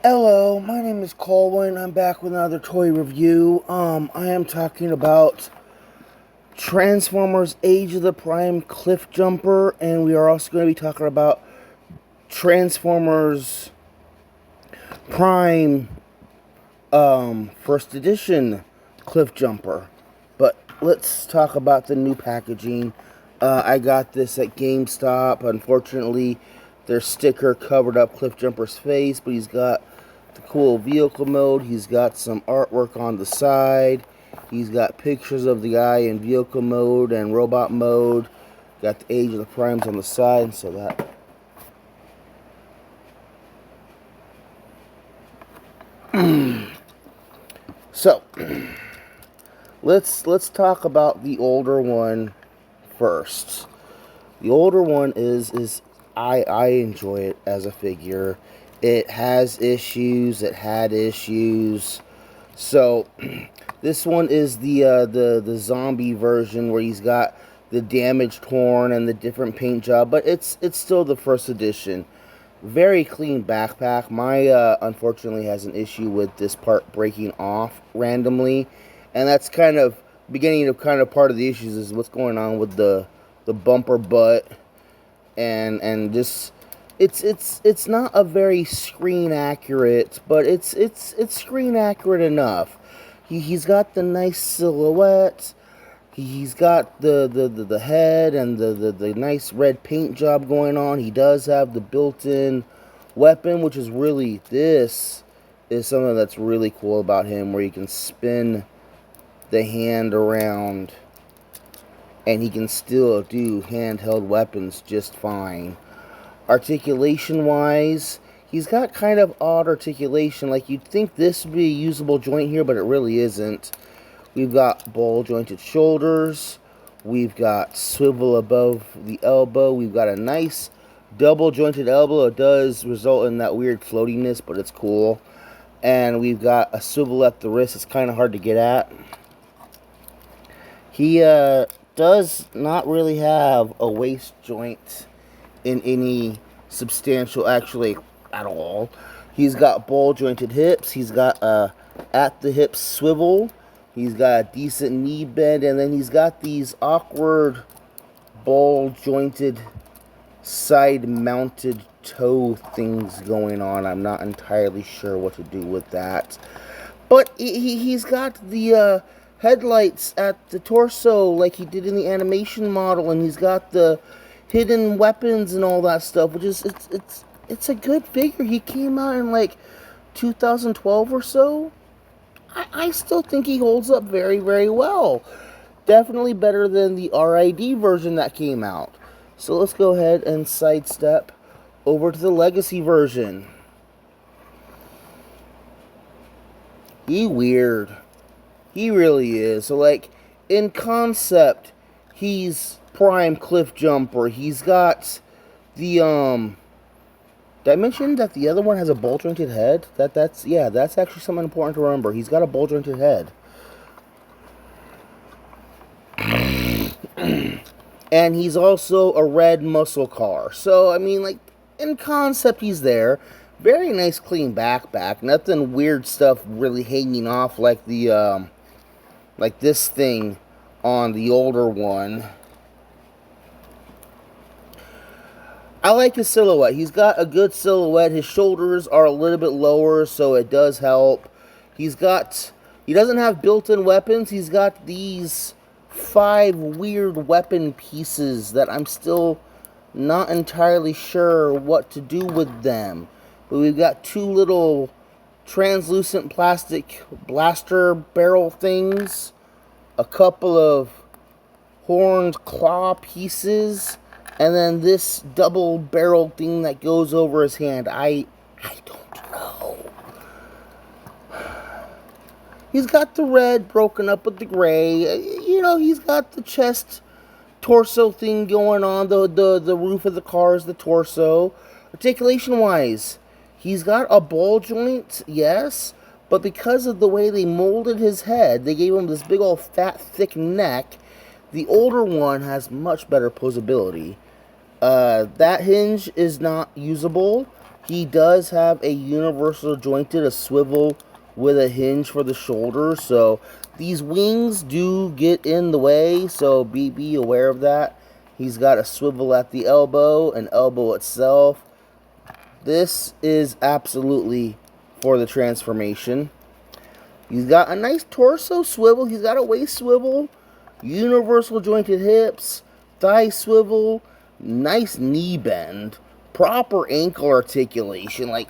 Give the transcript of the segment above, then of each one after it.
Hello, my name is Colwen. I'm back with another toy review. I am talking about Transformers Age of the Prime Cliffjumper, and we are also going to be talking about Transformers Prime First Edition Cliffjumper. But let's talk about the new packaging. I got this at GameStop. Unfortunately, their sticker covered up Cliffjumper's face, but he's got the cool vehicle mode. He's got some artwork on the side. He's got pictures of the guy in vehicle mode and robot mode. Got the Age of the Primes on the side, so that. So let's talk about the older one first. The older one is I enjoy it as a figure. It has issues. It had issues. So this one is the zombie version where he's got the damaged horn and the different paint job, but it's still the first edition. Very clean backpack. My unfortunately has an issue with this part breaking off randomly, and that's kind of beginning of kind of part of the issues is what's going on with the bumper butt and just it's not a very screen accurate, but it's screen accurate enough. He's got the nice silhouette. He's got the head and the nice red paint job going on. He does have the built-in weapon, which is really, this is something that's really cool about him, where you can spin the hand around and he can still do handheld weapons just fine. Articulation wise, he's got kind of odd articulation. Like, you'd think this would be a usable joint here, but it really isn't. We've got ball jointed shoulders. We've got swivel above the elbow. We've got a nice double jointed elbow. It does result in that weird floatiness, but it's cool. And we've got a swivel at the wrist. It's kind of hard to get at. He does not really have a waist joint in any substantial, actually, at all. He's got ball jointed hips. He's got a at the hip swivel. He's got a decent knee bend, and then he's got these awkward ball jointed side mounted toe things going on. I'm not entirely sure what to do with that. But he's got the headlights at the torso like he did in the animation model, and he's got the hidden weapons and all that stuff, which is it's a good figure. He came out in like 2012 or so. I still think he holds up very, very well. Definitely better than the RID version that came out. So let's go ahead and sidestep over to the Legacy version. He weird. He really is. So, like, in concept, he's Prime Cliffjumper. He's got the did I mention that the other one has a ball jointed head? That's actually something important to remember. He's got a ball jointed head. And he's also a red muscle car. So, I mean, like, in concept, he's there. Very nice, clean backpack. Nothing weird stuff really hanging off like the, like this thing on the older one. I like his silhouette. He's got a good silhouette. His shoulders are a little bit lower, so it does help. He doesn't have built-in weapons. He's got these 5 weird weapon pieces that I'm still not entirely sure what to do with them. But we've got 2 little translucent plastic blaster barrel things, a couple of horned claw pieces, and then this double barrel thing that goes over his hand. I don't know. He's got the red broken up with the gray. You know, he's got the chest torso thing going on. The roof of the car is the torso. Articulation wise, he's got a ball joint, yes, but because of the way they molded his head, they gave him this big old fat thick neck. The older one has much better posability. That hinge is not usable. He does have a universal jointed, a swivel with a hinge for the shoulder, so these wings do get in the way, so be aware of that. He's got a swivel at the elbow, an elbow itself. This is absolutely for the transformation. He's got a nice torso swivel. He's got a waist swivel, universal jointed hips, thigh swivel, nice knee bend, proper ankle articulation. Like,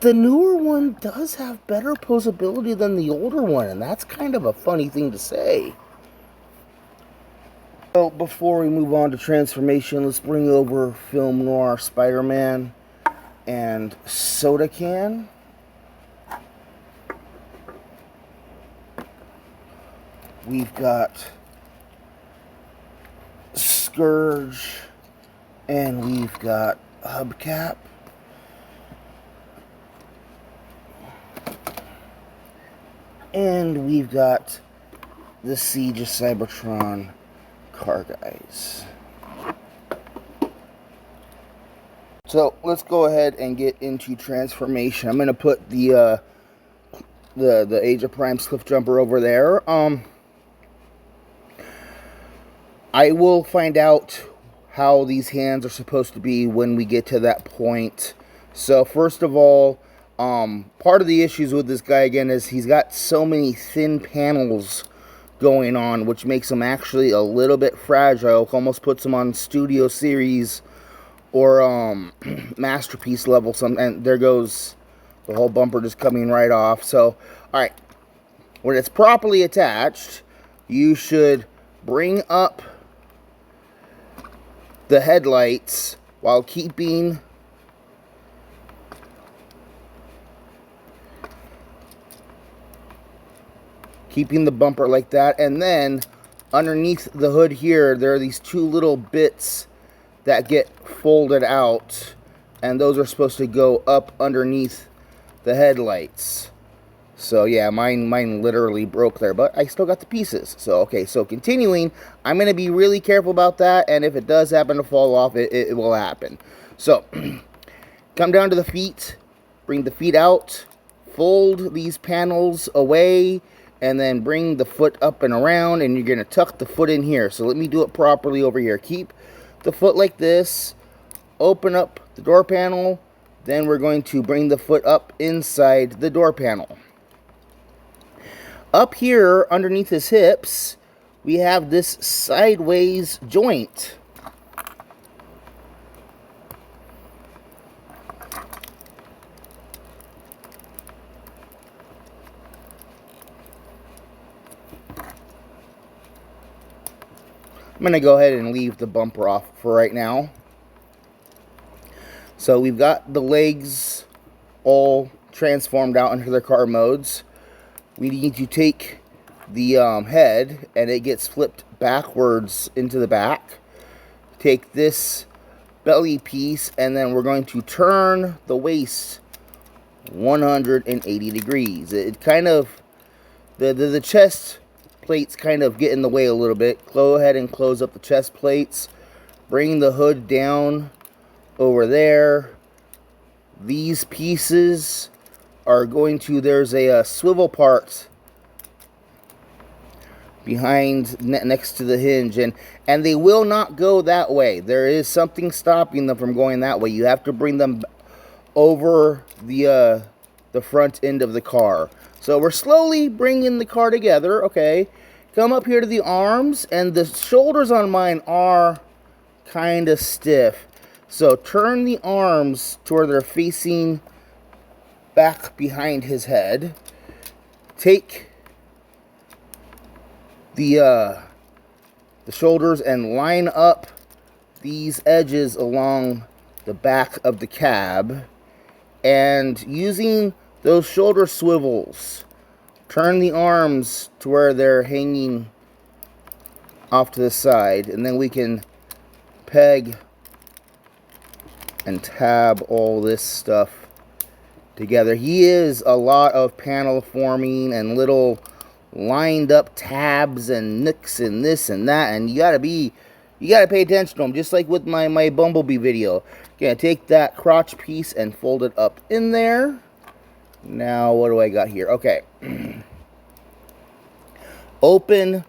the newer one does have better posability than the older one, and that's kind of a funny thing to say. So before we move on to transformation, let's bring over Film Noir Spider-Man and Soda Can. We've got Scourge, and we've got Hubcap. And we've got the Siege of Cybertron car guys. So let's go ahead and get into transformation. I'm gonna put the Age of Prime's Cliffjumper over there. I will find out how these hands are supposed to be when we get to that point. So first of all, part of the issues with this guy again is he's got so many thin panels going on, which makes him actually a little bit fragile. Almost puts him on Studio Series or Masterpiece level. And there goes the whole bumper just coming right off. So, alright, when it's properly attached, you should bring up the headlights while keeping the bumper like that. And then underneath the hood here, there are these two little bits that get folded out, and those are supposed to go up underneath the headlights. So yeah, mine literally broke there, but I still got the pieces. So okay, so continuing, I'm going to be really careful about that, and if it does happen to fall off, it will happen. So come down to the feet, bring the feet out, fold these panels away, and then bring the foot up and around, and you're going to tuck the foot in here. So let me do it properly over here. Keep the foot like this, open up the door panel, then we're going to bring the foot up inside the door panel. Up here, underneath his hips, we have this sideways joint. I'm going to go ahead and leave the bumper off for right now. So we've got the legs all transformed out into their car modes. We need to take the head, and it gets flipped backwards into the back. Take this belly piece, and then we're going to turn the waist 180 degrees. It kind of, the chest plates kind of get in the way a little bit. Go ahead and close up the chest plates. Bring the hood down over there. These pieces are going to, there's a swivel part behind next to the hinge, and they will not go that way. There is something stopping them from going that way. You have to bring them over the front end of the car. So we're slowly bringing the car together. Okay, come up here to the arms, and the shoulders on mine are kind of stiff. So turn the arms to where they're facing back behind his head. Take the shoulders and line up these edges along the back of the cab, and using those shoulder swivels, turn the arms to where they're hanging off to the side, and then we can peg and tab all this stuff together. He is a lot of panel forming and little lined up tabs and nicks and this and that, and you You gotta pay attention to them, just like with my Bumblebee video. Gonna take that crotch piece and fold it up in there. Now, what do I got here? Okay. Open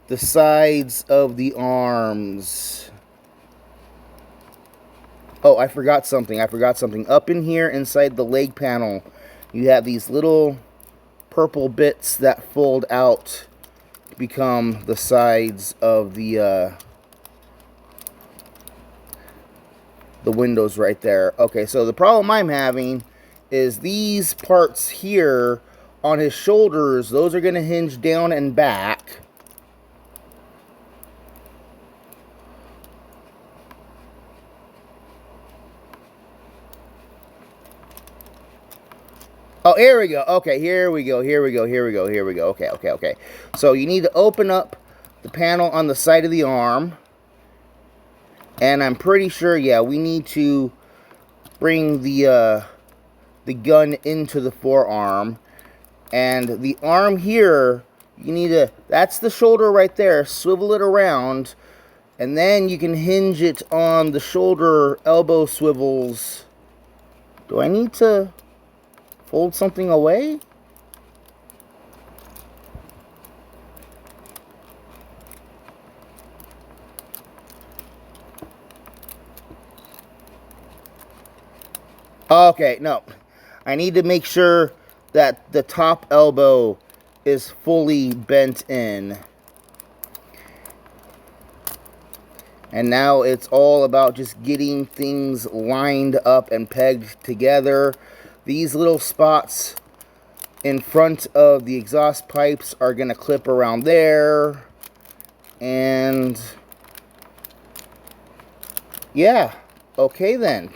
the sides of the arms. Oh, I forgot something. Up in here, inside the leg panel, you have these little purple bits that fold out to become the sides of the windows right there. Okay, so the problem I'm having is these parts here on his shoulders, those are going to hinge down and back. Oh, here we go. Okay, here we go. Okay. So you need to open up the panel on the side of the arm. And I'm pretty sure, yeah, we need to bring the gun into the forearm. And the arm here, you need to, that's the shoulder right there. Swivel it around. And then you can hinge it on the shoulder elbow swivels. Do I need to fold something away? Okay, no. I need to make sure that the top elbow is fully bent in. And now it's all about just getting things lined up and pegged together. These little spots in front of the exhaust pipes are going to clip around there. And yeah, okay then.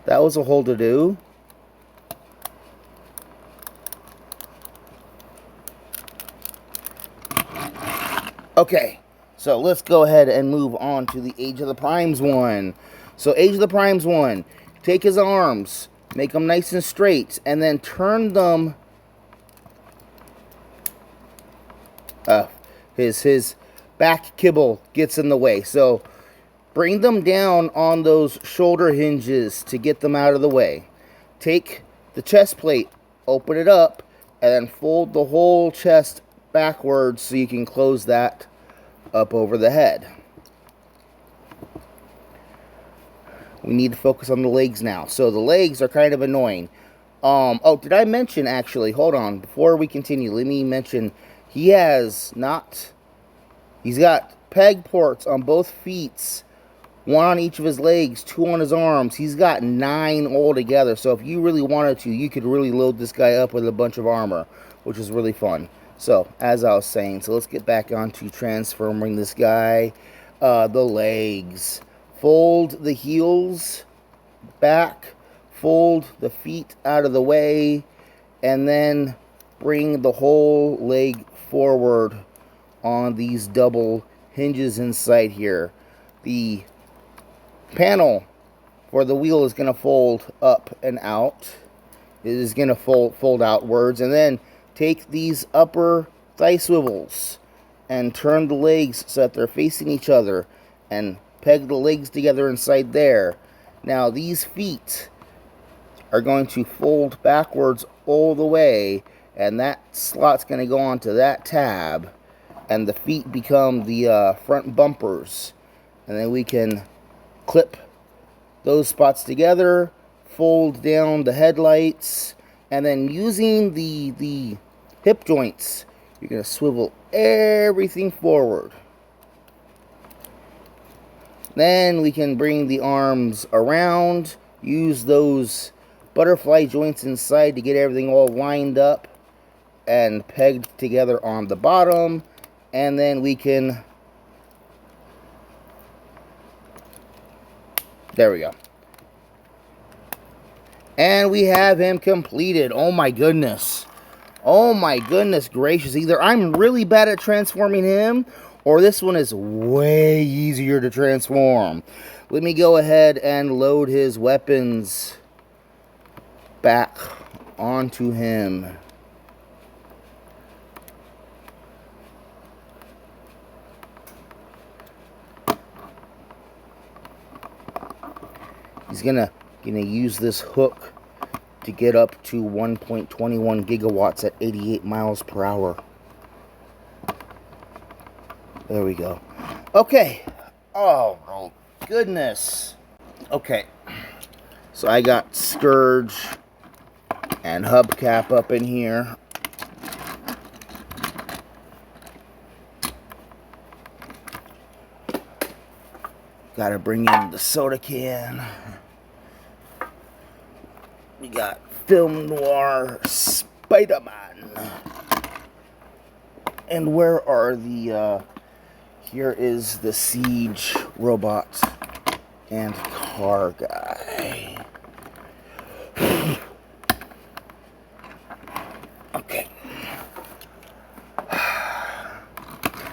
That was a whole to-do. Okay, so let's go ahead and move on to the Age of the Primes one. So Age of the Primes one, take his arms, make them nice and straight, and then turn them. His back kibble gets in the way, so bring them down on those shoulder hinges to get them out of the way. Take the chest plate, open it up, and then fold the whole chest backwards so you can close that up over the head. We need to focus on the legs now. So the legs are kind of annoying. Oh, did I mention, actually, hold on, before we continue, let me mention, he's got peg ports on both feet, one on each of his legs, 2 on his arms. He's got 9 altogether. So if you really wanted to, you could really load this guy up with a bunch of armor, which is really fun. So, as I was saying, so let's get back onto transforming this guy. The legs. Fold the heels back. Fold the feet out of the way. And then bring the whole leg forward on these double hinges inside here. The panel for the wheel is going to fold up and out. It is going to fold outwards, and then take these upper thigh swivels and turn the legs so that they're facing each other and peg the legs together inside there. Now these feet are going to fold backwards all the way, and that slot's going to go onto that tab, and the feet become the front bumpers. And then we can clip those spots together, fold down the headlights, and then using the hip joints, you're going to swivel everything forward. Then we can bring the arms around, use those butterfly joints inside to get everything all lined up and pegged together on the bottom, and then we can, there we go. And we have him completed. Oh my goodness. Oh my goodness gracious. Either I'm really bad at transforming him, or this one is way easier to transform. Let me go ahead and load his weapons back onto him. He's gonna use this hook to get up to 1.21 gigawatts at 88 miles per hour. There we go. Okay. Oh my goodness. Okay. So I got Scourge and hubcap up in here. Gotta bring in the soda can. We got Film Noir Spider-Man. And where are the, here is the Siege robot and car guy. Okay.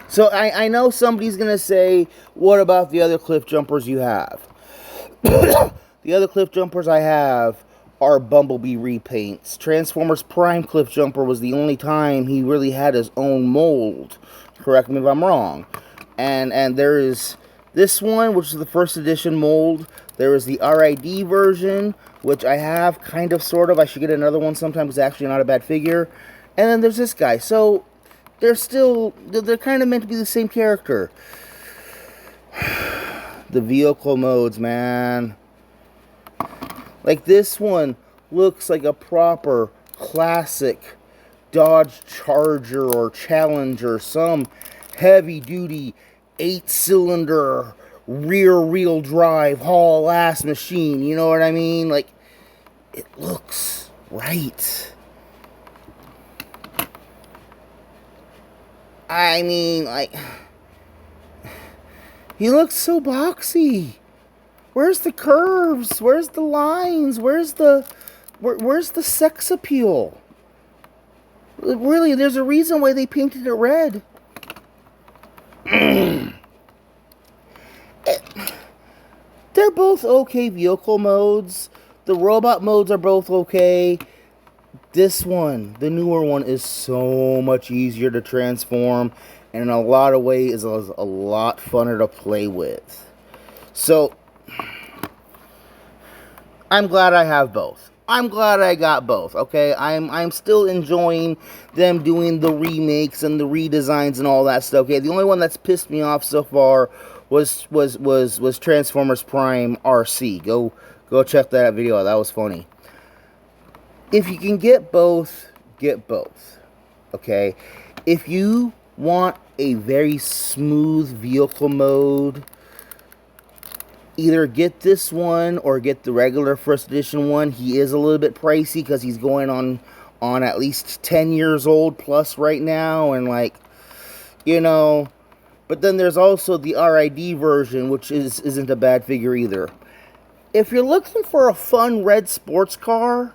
So I know somebody's going to say, what about the other Cliffjumpers you have? The other Cliffjumpers I have are Bumblebee repaints. Transformers Prime Cliffjumper was the only time he really had his own mold. Correct me if I'm wrong. And there is this one, which is the first edition mold. There is the RID version, which I have, kind of, sort of. I should get another one sometime. It's actually not a bad figure. And then there's this guy. So they're kind of meant to be the same character. The vehicle modes, man. Like this one looks like a proper classic Dodge Charger or Challenger, some heavy-duty 8-cylinder rear-wheel drive haul-ass machine. You know what I mean? Like, it looks right. I mean, like, he looks so boxy. Where's the curves? Where's the lines? Where's the sex appeal? Really, there's a reason why they painted it red. They're both okay vehicle modes. The robot modes are both okay. This one, the newer one, is so much easier to transform, and in a lot of ways is a lot funner to play with. So I'm glad I have both. I'm glad I got both, okay? I'm still enjoying them doing the remakes and the redesigns and all that stuff, okay? The only one that's pissed me off so far was Transformers Prime RC. Go check that video out. That was funny. If you can get both, okay? If you want a very smooth vehicle mode, either get this one or get the regular first edition one. He is a little bit pricey because he's going on at least 10 years old plus right now, and like, you know. But then there's also the RID version, which isn't a bad figure either. If you're looking for a fun red sports car,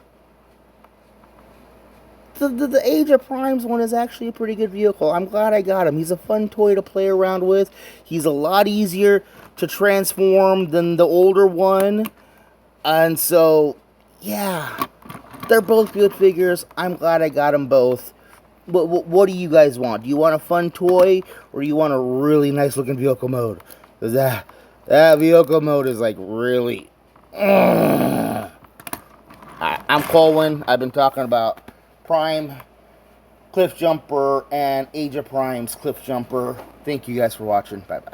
the Age of Primes one is actually a pretty good vehicle. I'm glad I got him. He's a fun toy to play around with. He's a lot easier to transform than the older one. And so, yeah, they're both good figures. I'm glad I got them both. But what do you guys want? Do you want a fun toy, or do you want a really nice looking vehicle mode? Because that vehicle mode is like really... I'm Colwen. I've been talking about Prime Cliffjumper and Age of Primes Cliffjumper. Thank you guys for watching. Bye bye.